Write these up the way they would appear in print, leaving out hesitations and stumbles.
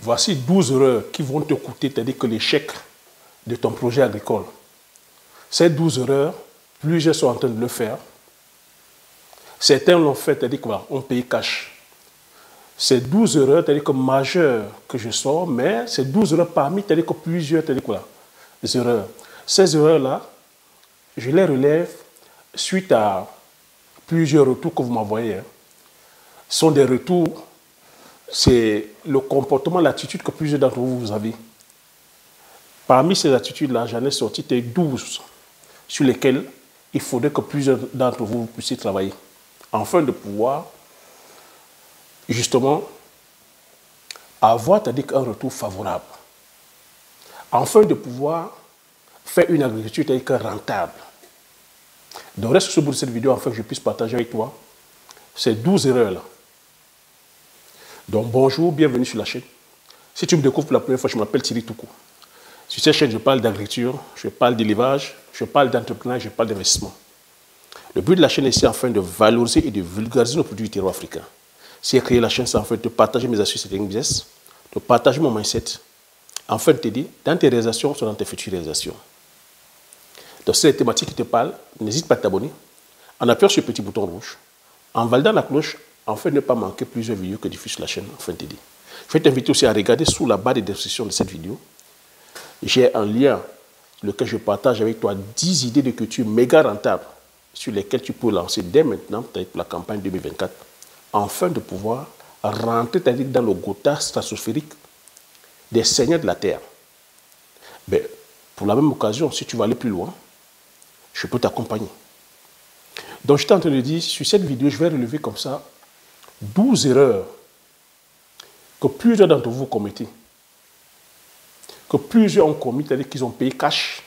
Voici 12 erreurs qui vont te coûter, c'est-à-dire que l'échec de ton projet agricole. Ces 12 erreurs, plusieurs sont en train de le faire. Certains l'ont fait, c'est-à-dire qu'on paye cash. Ces 12 erreurs, c'est-à-dire que majeures que je sors, mais ces 12 erreurs parmi, c'est-à-dire que plusieurs, c'est-à-dire quoi, des erreurs. Ces erreurs-là, je les relève suite à plusieurs retours que vous m'envoyez. Ce sont des retours, c'est le comportement, l'attitude que plusieurs d'entre vous avez. Parmi ces attitudes-là, j'en ai sorti 12 sur lesquelles il faudrait que plusieurs d'entre vous puissiez travailler, afin de pouvoir, justement, avoir, c'est-à-dire un retour favorable, afin de pouvoir faire une agriculture, c'est-à-dire rentable. Donc, reste sur ce bout de cette vidéo, afin que je puisse partager avec toi ces 12 erreurs-là. Donc, bonjour, bienvenue sur la chaîne. Si tu me découvres pour la première fois, je m'appelle Thierry Toukou. Sur cette chaîne, je parle d'agriculture, je parle d'élevage, je parle d'entrepreneuriat, je parle d'investissement. Le but de la chaîne est ici afin de valoriser et de vulgariser nos produits du terroir africain. Si j'ai créé la chaîne, c'est afin de partager mes astuces et techniques business, de partager mon mindset, afin de t'aider dans tes réalisations ou dans tes futures réalisations. Donc, si les thématiques qui te parlent, n'hésite pas à t'abonner en appuyant sur le petit bouton rouge, en validant la cloche, afin de ne pas manquer plusieurs vidéos que diffuse la chaîne, afin de t'aider. Je vais t'inviter aussi à regarder sous la barre de description de cette vidéo. J'ai un lien sur lequel je partage avec toi 10 idées de culture méga rentables sur lesquelles tu peux lancer dès maintenant, pour la campagne 2024, afin de pouvoir rentrer dans le gotha stratosphérique des seigneurs de la terre. Mais pour la même occasion, si tu veux aller plus loin, je peux t'accompagner. Donc, je suis en train de dire, sur cette vidéo, je vais relever comme ça 12 erreurs que plusieurs d'entre vous commettez. Que plusieurs ont commis, c'est-à-dire qu'ils ont payé cash.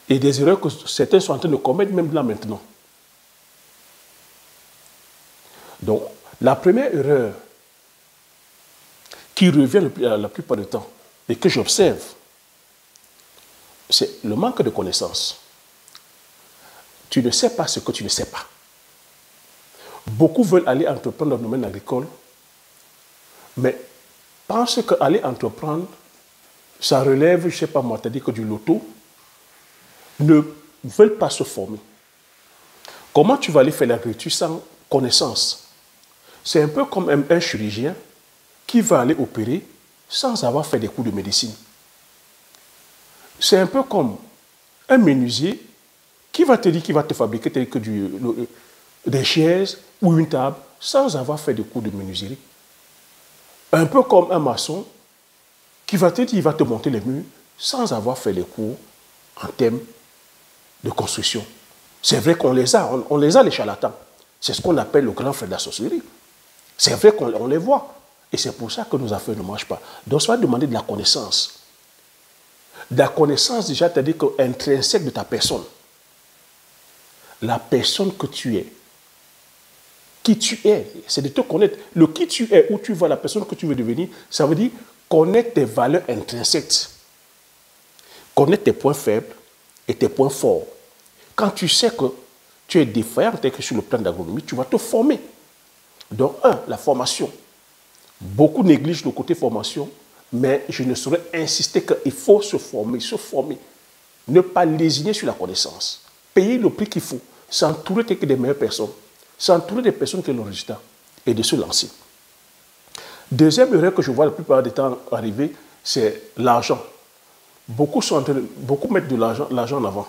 Et des erreurs que certains sont en train de commettre même là maintenant. Donc, la première erreur qui revient la plupart du temps et que j'observe, c'est le manque de connaissances. Tu ne sais pas ce que tu ne sais pas. Beaucoup veulent aller entreprendre dans le domaine agricole, mais pensent qu'aller entreprendre, ça relève, je ne sais pas moi, c'est-à-dire que du loto, ne veulent pas se former. Comment tu vas aller faire l'agriculture sans connaissance? C'est un peu comme un chirurgien qui va aller opérer sans avoir fait des cours de médecine. C'est un peu comme un menuisier qui va te dire qu'il va te fabriquer des chaises ou une table sans avoir fait des cours de menuiserie. Un peu comme un maçon qui va te dire qu'il va te monter les murs sans avoir fait les cours en termes de construction. C'est vrai qu'on les a, les charlatans. C'est ce qu'on appelle le grand frère de la sorcellerie. C'est vrai qu'on les voit. Et c'est pour ça que nos affaires ne marchent pas. Donc, ça va demander de la connaissance. De la connaissance, déjà, c'est-à-dire intrinsèque de ta personne. La personne que tu es. Qui tu es, c'est de te connaître. Le qui tu es, où tu vas, la personne que tu veux devenir, ça veut dire connaître tes valeurs intrinsèques. Connaître tes points faibles et tes points forts. Quand tu sais que tu es défaillant sur le plan d'agronomie, tu vas te former. Donc, la formation. Beaucoup négligent le côté formation, mais je ne saurais insister qu'il faut se former, Ne pas lésigner sur la connaissance. Payer le prix qu'il faut. S'entourer des meilleures personnes. S'entourer des personnes qui ont le résultat. Et de se lancer. Deuxième erreur que je vois la plupart du temps arriver, c'est l'argent. Beaucoup mettent de l'argent en avant.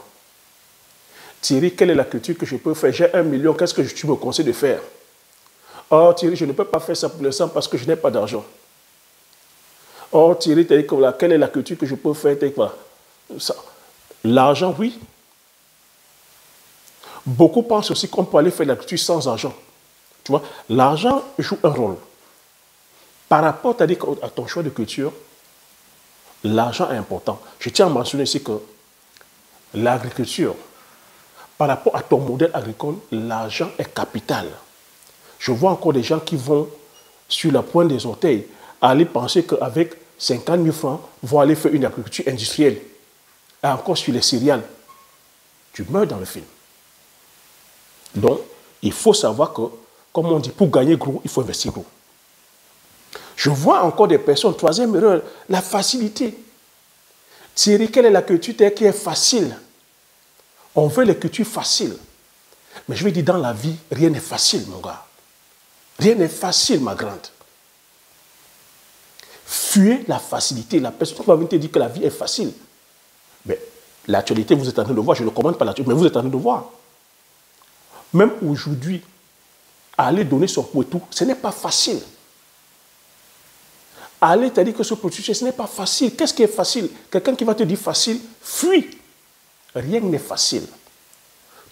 Thierry, quelle est la culture que je peux faire? J'ai 1 million, qu'est-ce que tu me conseilles de faire? Oh Thierry, je ne peux pas faire ça pour l'instant parce que je n'ai pas d'argent. Oh Thierry, quelle est la culture que je peux faire? L'argent, oui. Beaucoup pensent aussi qu'on peut aller faire la culture sans argent. Tu vois, l'argent joue un rôle. Par rapport à ton choix de culture, l'argent est important. Je tiens à mentionner ici que l'agriculture, par rapport à ton modèle agricole, l'argent est capital. Je vois encore des gens qui vont, sur la pointe des orteils, aller penser qu'avec 50 000 francs, vont aller faire une agriculture industrielle. Et encore sur les céréales. Tu meurs dans le film. Donc, il faut savoir que, comme on dit, pour gagner gros, il faut investir gros. Je vois encore des personnes, troisième erreur, la facilité. Thierry, quelle est la culture qui est facile? On veut les cultures faciles. Mais je vais dire, dans la vie, rien n'est facile, mon gars. Rien n'est facile, ma grande. Fuyez la facilité. La personne qui va venir te dire que la vie est facile. Mais l'actualité, vous êtes en train de voir, je ne commande pas l'actualité, mais vous êtes en train de voir. Même aujourd'hui, aller donner son coup et tout, ce n'est pas facile. Aller te dire que ce processus, ce n'est pas facile. Qu'est-ce qui est facile? Quelqu'un qui va te dire facile, fuis. Rien n'est facile.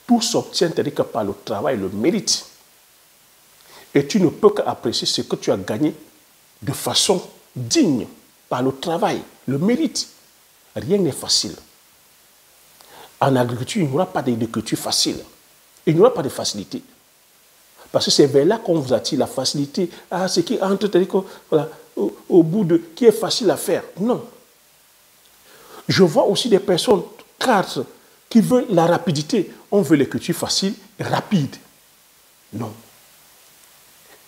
Tout s'obtient que par le travail, le mérite. Et tu ne peux qu'apprécier ce que tu as gagné de façon digne, par le travail, le mérite. Rien n'est facile. En agriculture, il n'y aura pas d'agriculture facile. Il n'y aura pas de facilité. Parce que c'est vers là qu'on vous attire la facilité. Ah, ce qui entre, voilà, au bout de, qui est facile à faire. Non. Je vois aussi des personnes, 4, qui veulent la rapidité. On veut l'écriture facile, rapide. Non.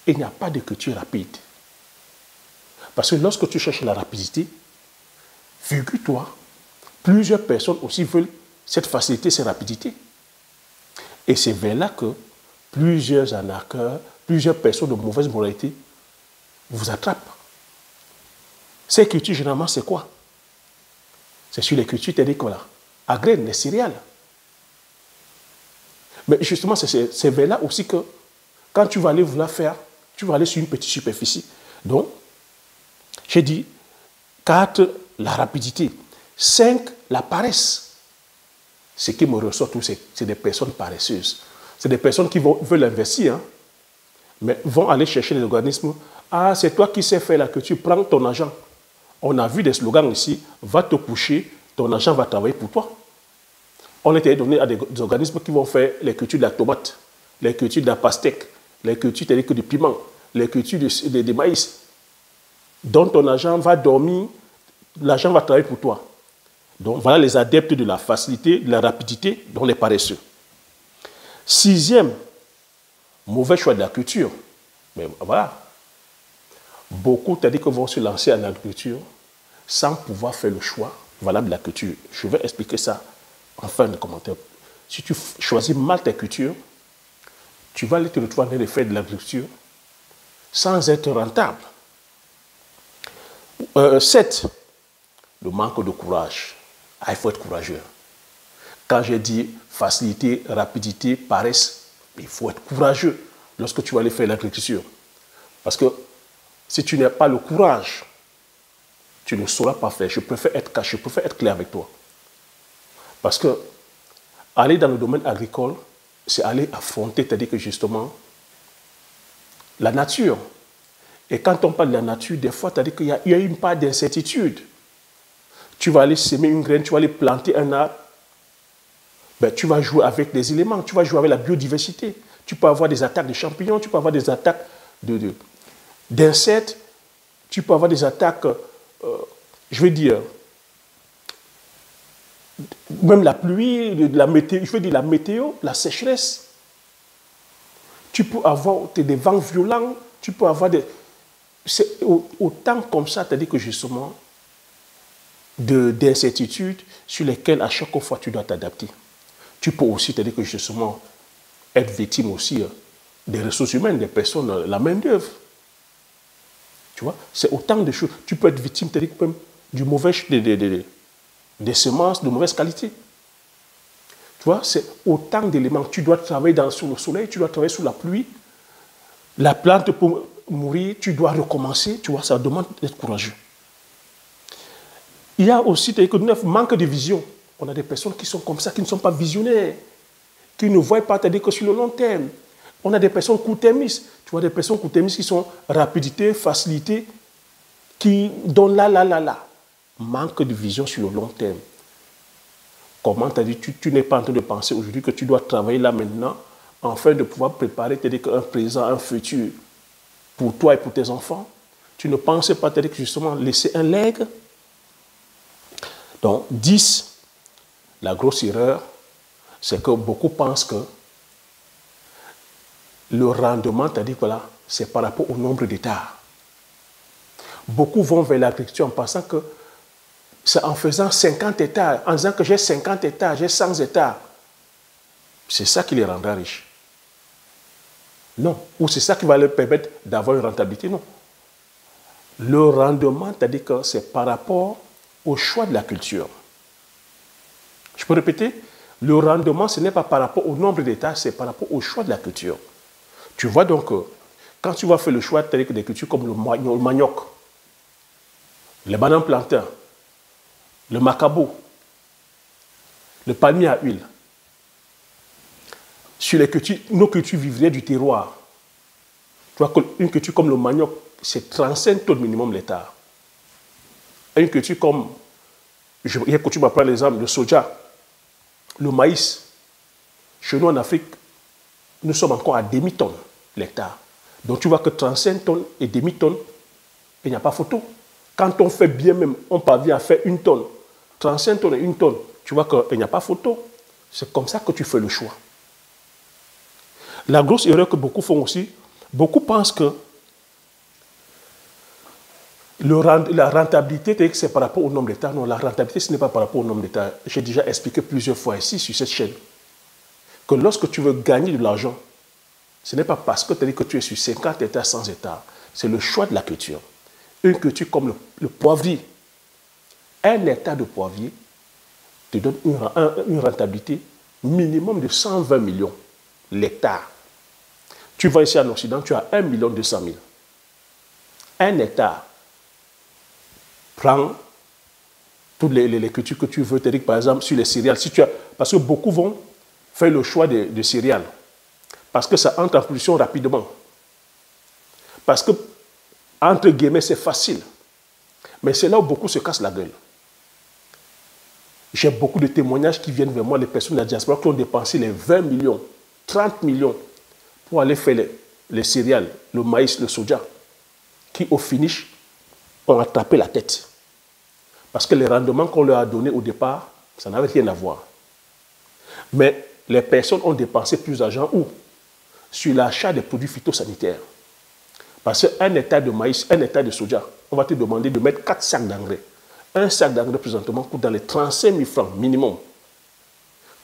Il n'y a pas d'écriture rapide. Parce que lorsque tu cherches la rapidité, figure-toi, plusieurs personnes aussi veulent cette facilité, cette rapidité. Et c'est vers là que plusieurs arnaqueurs, plusieurs personnes de mauvaise moralité vous attrapent. Ces cultures, généralement, c'est quoi? C'est sur les cultures, c'est-à-dire voilà, à graines, les céréales. Mais justement, c'est vers là aussi que, quand tu vas aller vouloir faire, tu vas aller sur une petite superficie. Donc, j'ai dit, 4, la rapidité. 5, la paresse. Ce qui me ressort tout, c'est des personnes paresseuses. C'est des personnes qui veulent investir, hein, mais vont aller chercher les organismes. Ah, c'est toi qui sais faire la culture, prends ton argent. On a vu des slogans ici, va te coucher, ton argent va travailler pour toi. On était donné à des organismes qui vont faire les cultures de la tomate, les cultures de la pastèque, les cultures du piment, les cultures de maïs. Donc ton argent va dormir, l'argent va travailler pour toi. Donc voilà les adeptes de la facilité, de la rapidité, dont les paresseux. 6e, mauvais choix de la culture. Mais voilà. Beaucoup, c'est-à-dire que vont se lancer en agriculture sans pouvoir faire le choix valable de la culture. Je vais expliquer ça en fin de commentaire. Si tu choisis mal ta culture, tu vas aller te retrouver en train de faire de l'agriculture sans être rentable. 7, le manque de courage. Ah, il faut être courageux. Quand j'ai dit facilité, rapidité, paresse, il faut être courageux lorsque tu vas aller faire l'agriculture. Parce que si tu n'as pas le courage, tu ne sauras pas faire. Je préfère être caché, je préfère être clair avec toi. Parce que aller dans le domaine agricole, c'est aller affronter, c'est-à-dire que justement, la nature. Et quand on parle de la nature, des fois, c'est-à-dire qu'il y a une part d'incertitude. Tu vas aller semer une graine, tu vas aller planter un arbre. Ben, tu vas jouer avec des éléments, tu vas jouer avec la biodiversité. Tu peux avoir des attaques de champignons, tu peux avoir des attaques d'insectes, tu peux avoir des attaques, je veux dire, même la pluie, la météo, je veux dire la météo, la sécheresse. Tu peux avoir des vents violents, tu peux avoir des... C'est autant comme ça, c'est-à-dire que justement, d'incertitudes sur lesquelles à chaque fois tu dois t'adapter. Tu peux aussi, c'est-à-dire que justement, être victime aussi des ressources humaines, des personnes, la main-d'œuvre. Tu vois, c'est autant de choses. Tu peux être victime, c'est-à-dire même du mauvais, des semences de mauvaise qualité. Tu vois, c'est autant d'éléments. Tu dois travailler sous le soleil, tu dois travailler sous la pluie. La plante peut mourir, tu dois recommencer. Tu vois, ça demande d'être courageux. Il y a aussi, c'est-à-dire que manque de vision. On a des personnes qui sont comme ça, qui ne sont pas visionnaires, qui ne voient pas, c'est-à-dire que sur le long terme. On a des personnes court-termistes. Tu vois, des personnes court-termistes qui sont rapidité, facilité, qui donnent là. Manque de vision sur le long terme. Comment tu as dit, tu n'es pas en train de penser aujourd'hui que tu dois travailler là maintenant, afin de pouvoir préparer, c'est-à-dire un présent, un futur pour toi et pour tes enfants. Tu ne penses pas, c'est-à-dire que justement laisser un legs. Donc, 10, la grosse erreur, c'est que beaucoup pensent que le rendement, c'est-à-dire voilà, c'est par rapport au nombre d'hectares. Beaucoup vont vers l'agriculture en pensant que c'est en faisant 50 hectares, en disant que j'ai 50 hectares, j'ai 100 hectares. C'est ça qui les rendra riches. Non. Ou c'est ça qui va leur permettre d'avoir une rentabilité. Non. Le rendement, c'est-à-dire que c'est par rapport au choix de la culture. Je peux répéter? Le rendement, ce n'est pas par rapport au nombre d'hectares, c'est par rapport au choix de la culture. Tu vois donc, quand tu vas faire le choix des cultures comme le manioc, les bananes plantains, le macabo, le palmier à huile, sur les cultures, nos cultures vivrières du terroir, tu vois qu'une culture comme le manioc, c'est 35 tonnes minimum l'hectare. Une culture comme, je vais prendre l'exemple, le soja, le maïs, chez nous en Afrique, nous sommes encore à demi-tonne l'hectare. Donc tu vois que 35 tonnes et demi-tonnes, il n'y a pas photo. Quand on fait bien même, on parvient à faire 1 tonne, 35 tonnes et 1 tonne, tu vois qu'il n'y a pas photo. C'est comme ça que tu fais le choix. La grosse erreur que beaucoup font aussi, beaucoup pensent que la rentabilité, c'est par rapport au nombre d'hectares. Non, la rentabilité, ce n'est pas par rapport au nombre d'hectares. J'ai déjà expliqué plusieurs fois ici, sur cette chaîne, que lorsque tu veux gagner de l'argent, ce n'est pas parce que tu dis que tu es sur 50 hectares, 100 hectares. C'est le choix de la culture. Une culture comme le poivrier. 1 hectare de poivrier te donne une rentabilité minimum de 120 millions l'hectare. Tu vas ici en Occident, tu as 1 200 000. 1 hectare. Prends toutes les cultures que tu veux, par exemple, sur les céréales. Parce que beaucoup vont faire le choix de céréales. Parce que ça entre en production rapidement. Parce que, entre guillemets, c'est facile. Mais c'est là où beaucoup se cassent la gueule. J'ai beaucoup de témoignages qui viennent vers moi, les personnes de la diaspora qui ont dépensé les 20 millions, 30 millions pour aller faire les céréales, le maïs, le soja, qui au finish ont attrapé la tête. Parce que les rendements qu'on leur a donnés au départ, ça n'avait rien à voir. Mais les personnes ont dépensé plus d'argent où? Sur l'achat des produits phytosanitaires. Parce qu'un hectare de maïs, 1 hectare de soja, on va te demander de mettre 4 sacs d'engrais. Un sac d'engrais présentement coûte dans les 35 000 francs minimum.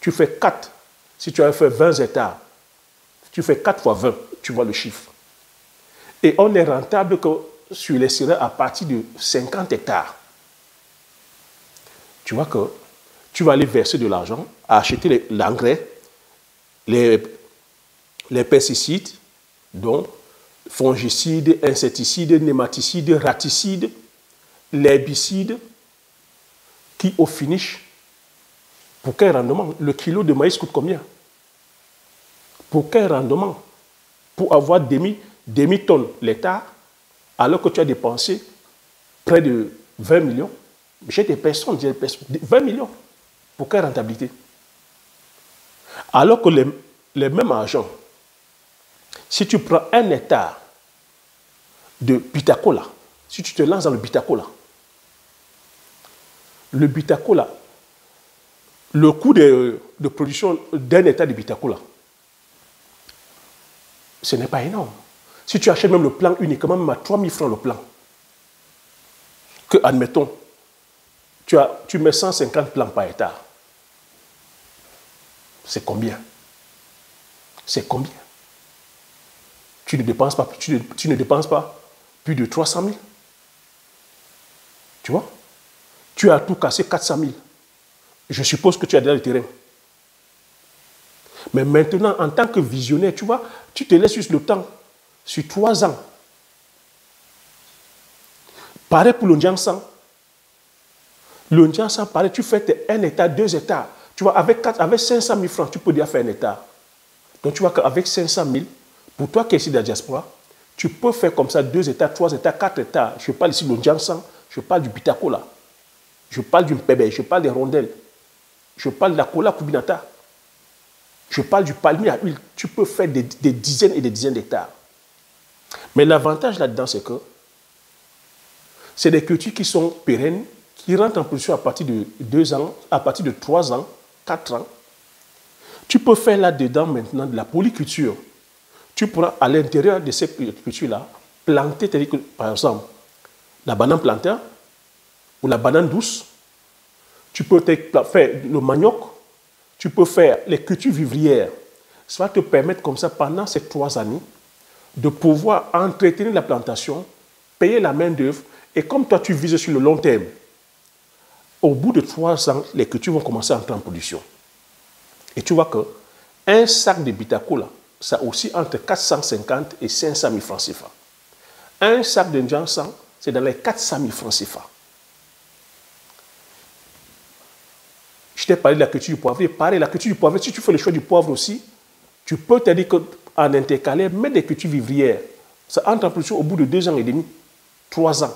Tu fais 4. Si tu avais fait 20 hectares, tu fais 4 fois 20, tu vois le chiffre. Et on est rentable que sur les céréales à partir de 50 hectares. Tu vois que tu vas aller verser de l'argent à acheter l'engrais, les pesticides, donc fongicides, insecticides, nématicides, raticides, l'herbicide, qui au finish, pour quel rendement? Le kilo de maïs coûte combien? Pour quel rendement? Pour avoir demi-tonne l'hectare, alors que tu as dépensé près de 20 millions. J'ai des personnes, 20 millions. Pour quelle rentabilité? Alors que les mêmes argent, si tu prends 1 hectare de bitacola, si tu te lances dans le bitacola, le coût de production d'1 hectare de bitacola, ce n'est pas énorme. Si tu achètes même le plant uniquement, même à 3 000 francs le plant, que, admettons, tu mets 150 plants par hectare, c'est combien? C'est combien? Tu ne dépenses pas plus de 300 000. Tu vois? Tu as tout cassé 400 000. Je suppose que tu as déjà le terrain. Mais maintenant, en tant que visionnaire, tu vois, tu te laisses juste le temps, sur 3 ans. Pareil pour le Ndiansang. Le Ndiansang, pareil, tu fais 1 hectare, 2 hectares. Tu vois, avec 500 000 francs, tu peux déjà faire 1 hectare. Donc tu vois qu'avec 500 000, pour toi qui es ici de la diaspora, tu peux faire comme ça 2 hectares, 3 hectares, 4 hectares. Je parle ici de Ndiansang, je parle du bitacola, je parle du mpébé, je parle des rondelles, je parle de la cola kubinata, je parle du palmier à huile. Tu peux faire des dizaines et des dizaines d'hectares. Mais l'avantage là-dedans, c'est que c'est des cultures qui sont pérennes, qui rentrent en production à partir de 2 ans, à partir de 3 ans, 4 ans. Tu peux faire là-dedans maintenant de la polyculture. Tu pourras, à l'intérieur de ces cultures-là, planter, par exemple, la banane plantain ou la banane douce. Tu peux faire le manioc. Tu peux faire les cultures vivrières. Ça va te permettre comme ça, pendant ces 3 années, de pouvoir entretenir la plantation, payer la main-d'œuvre. Et comme toi, tu vises sur le long terme, au bout de 3 ans, les cultures vont commencer à entrer en production. Et tu vois qu'un sac de Bitaco, là, ça aussi entre 450 et 500 000 francs CFA. Un sac de Njansan, c'est dans les 400 000 francs CFA. Je t'ai parlé de la culture du poivre. Pareil, la culture du poivre, si tu fais le choix du poivre aussi, tu peux te dire qu'en intercalaire, mettre des cultures vivrières. Ça entre en production au bout de 2 ans et demi, 3 ans.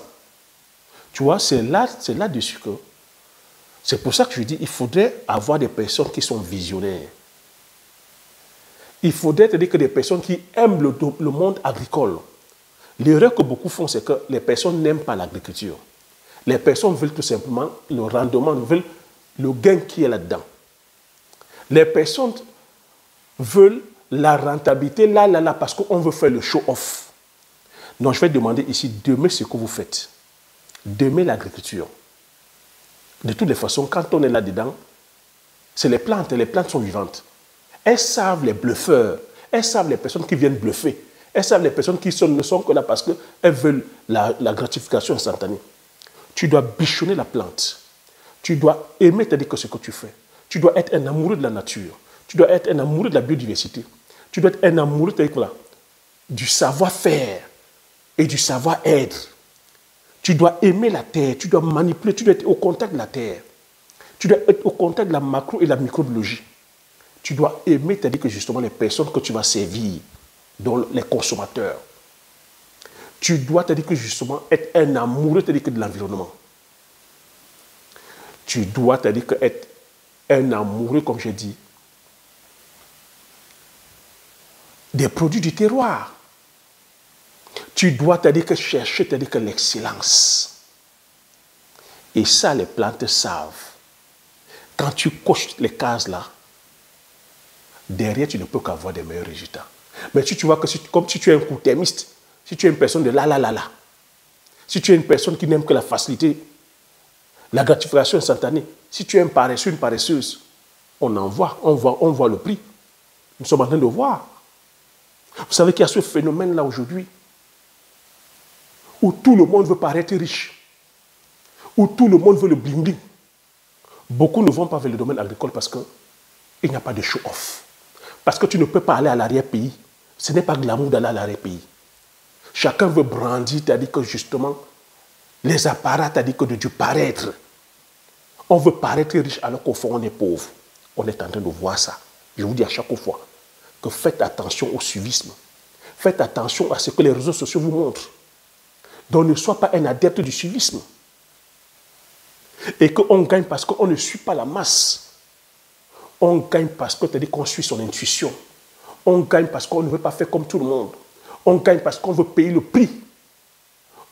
Tu vois, c'est là-dessus que... C'est pour ça que je dis qu'il faudrait avoir des personnes qui sont visionnaires. Il faudrait te dire que des personnes qui aiment le monde agricole. L'erreur que beaucoup font, c'est que les personnes n'aiment pas l'agriculture. Les personnes veulent tout simplement le rendement, veulent le gain qui est là-dedans. Les personnes veulent la rentabilité là, parce qu'on veut faire le show-off. Donc, je vais demander ici, demain, ce que vous faites. Demain, l'agriculture. De toutes les façons, quand on est là-dedans, c'est les plantes sont vivantes. Elles savent les bluffeurs, elles savent les personnes qui viennent bluffer, elles savent les personnes qui ne sont que là parce qu'elles veulent la gratification instantanée. Tu dois bichonner la plante. Tu dois aimer te dire que ce que tu fais. Tu dois être un amoureux de la nature. Tu dois être un amoureux de la biodiversité. Tu dois être un amoureux du savoir-faire et du savoir-être. Tu dois aimer la terre, tu dois manipuler, tu dois être au contact de la terre. Tu dois être au contact de la macro et la microbiologie. Tu dois aimer, c'est-à-dire que justement les personnes que tu vas servir, dont les consommateurs. Tu dois, c'est-à-dire que justement être un amoureux, c'est-à-dire que de l'environnement. Tu dois, c'est-à-dire que être un amoureux, comme j'ai dit, des produits du terroir. Tu dois, c'est-à-dire que chercher, c'est-à-dire que l'excellence. Et ça, les plantes savent. Quand tu coches les cases là, derrière, tu ne peux qu'avoir des meilleurs résultats. Mais si tu vois que, comme si tu es un court-termiste, si tu es une personne de là, si tu es une personne qui n'aime que la facilité, la gratification instantanée, si tu es un paresseux, une paresseuse, on voit le prix. Nous sommes en train de voir. Vous savez qu'il y a ce phénomène-là aujourd'hui, où tout le monde veut paraître riche, où tout le monde veut le bling-bling. Beaucoup ne vont pas vers le domaine agricole parce qu'il n'y a pas de show-off. Parce que tu ne peux pas aller à l'arrière-pays. Ce n'est pas glamour d'aller à l'arrière-pays. Chacun veut brandir, c'est-à-dire que justement, les apparats, c'est-à-dire que du paraître. On veut paraître riche alors qu'au fond, on est pauvre. On est en train de voir ça. Je vous dis à chaque fois que faites attention au suivisme. Faites attention à ce que les réseaux sociaux vous montrent. Donc ne sois pas un adepte du suivisme. Et qu'on gagne parce qu'on ne suit pas la masse. On gagne parce qu'on suit son intuition. On gagne parce qu'on ne veut pas faire comme tout le monde. On gagne parce qu'on veut payer le prix.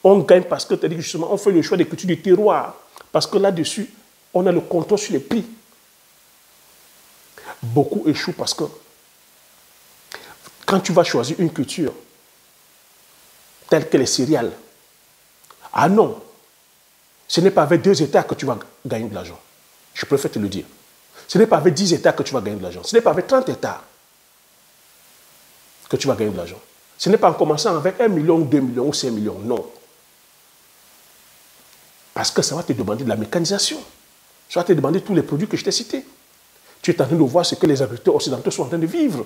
On gagne parce que justement, on fait le choix des cultures du terroir. Parce que là-dessus, on a le contrôle sur les prix. Beaucoup échouent parce que quand tu vas choisir une culture telle que les céréales, ah non, ce n'est pas avec 2 hectares que tu vas gagner de l'argent. Je préfère te le dire. Ce n'est pas avec 10 hectares que tu vas gagner de l'argent. Ce n'est pas avec 30 hectares que tu vas gagner de l'argent. Ce n'est pas en commençant avec 1 million, 2 millions ou 5 millions. Non. Parce que ça va te demander de la mécanisation. Ça va te demander tous les produits que je t'ai cités. Tu es en train de voir ce que les agriculteurs occidentaux sont en train de vivre.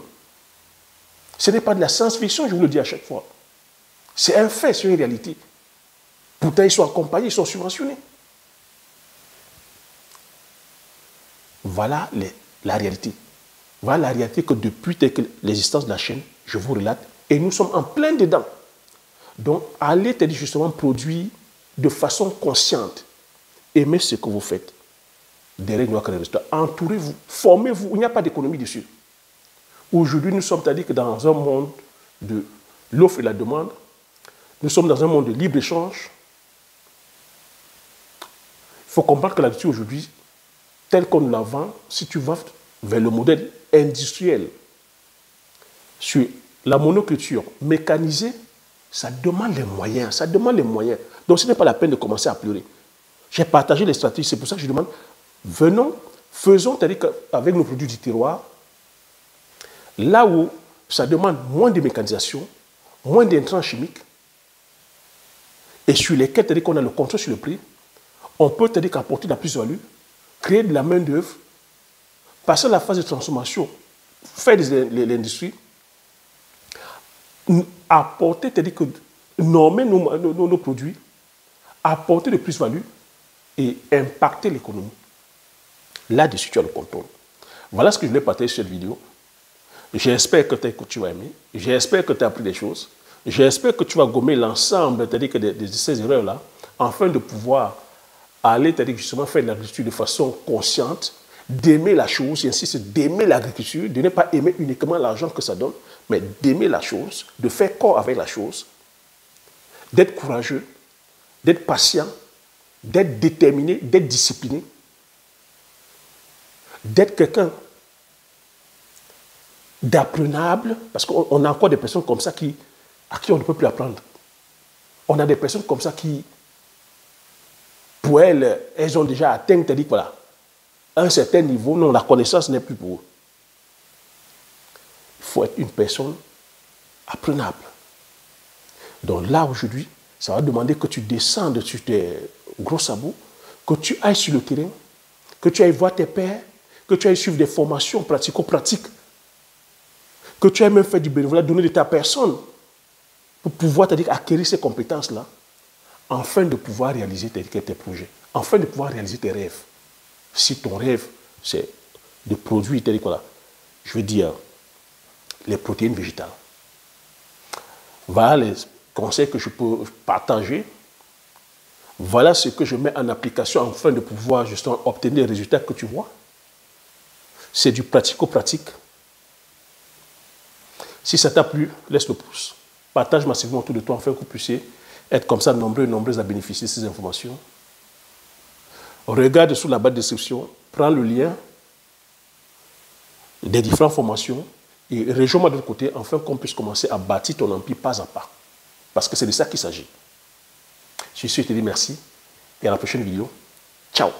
Ce n'est pas de la science-fiction, je vous le dis à chaque fois. C'est un fait, c'est une réalité. Pourtant, ils sont accompagnés, ils sont subventionnés. Voilà la réalité. Voilà la réalité que depuis l'existence de la chaîne, je vous relate, et nous sommes en plein dedans. Donc, allez justement produire de façon consciente. Aimez ce que vous faites. Derrière, il n'y a que les résultats. Entourez-vous, formez-vous. Il n'y a pas d'économie dessus. Aujourd'hui, nous sommes, c'est-à-dire que dans un monde de l'offre et la demande, nous sommes dans un monde de libre-échange. Il faut comprendre que là-dessus, aujourd'hui, tel qu'on la vend, si tu vas vers le modèle industriel, sur la monoculture mécanisée, ça demande les moyens. Ça demande les moyens. Donc ce n'est pas la peine de commencer à pleurer. J'ai partagé les stratégies, c'est pour ça que je demande, venons, faisons, c'est-à-dire qu'avec nos produits du terroir, là où ça demande moins de mécanisation, moins d'intrants chimiques, et sur lesquels, c'est-à-dire qu'on a le contrôle sur le prix, on peut, c'est-à-dire qu'apporter de la plus-value, créer de la main-d'œuvre, passer à la phase de transformation, faire l'industrie, apporter, c'est-à-dire que normer nos produits, apporter de plus-value et impacter l'économie. Là-dessus, tu as le contrôle. Voilà ce que je voulais partager sur cette vidéo. J'espère que tu vas aimer. J'espère que tu as appris des choses. J'espère que tu vas gommer l'ensemble de ces erreurs-là afin de pouvoir aller justement faire de l'agriculture de façon consciente, d'aimer la chose, j'insiste, d'aimer l'agriculture, de ne pas aimer uniquement l'argent que ça donne, mais d'aimer la chose, de faire corps avec la chose, d'être courageux, d'être patient, d'être déterminé, d'être discipliné, d'être quelqu'un d'apprenable, parce qu'on a encore des personnes comme ça à qui on ne peut plus apprendre. On a des personnes comme ça qui, pour elles, elles ont déjà atteint, c'est-à-dire voilà, un certain niveau, non, la connaissance n'est plus pour eux. Il faut être une personne apprenable. Donc là, aujourd'hui, ça va demander que tu descendes sur tes gros sabots, que tu ailles sur le terrain, que tu ailles voir tes pairs, que tu ailles suivre des formations pratico-pratiques, que tu ailles même faire du bénévolat, donner de ta personne pour pouvoir acquérir ces compétences-là, afin de pouvoir réaliser tes projets, afin de pouvoir réaliser tes rêves. Si ton rêve, c'est de produire, je veux dire, les protéines végétales. Voilà les conseils que je peux partager. Voilà ce que je mets en application afin de pouvoir justement obtenir les résultats que tu vois. C'est du pratico-pratique. Si ça t'a plu, laisse le pouce. Partage massivement autour de toi afin que vous puissiez être comme ça nombreux et nombreuses à bénéficier de ces informations. Regarde sous la barre de description, prends le lien des différentes formations et rejoins-moi de l'autre côté afin qu'on puisse commencer à bâtir ton empire pas à pas. Parce que c'est de ça qu'il s'agit. Je te dis merci et à la prochaine vidéo. Ciao.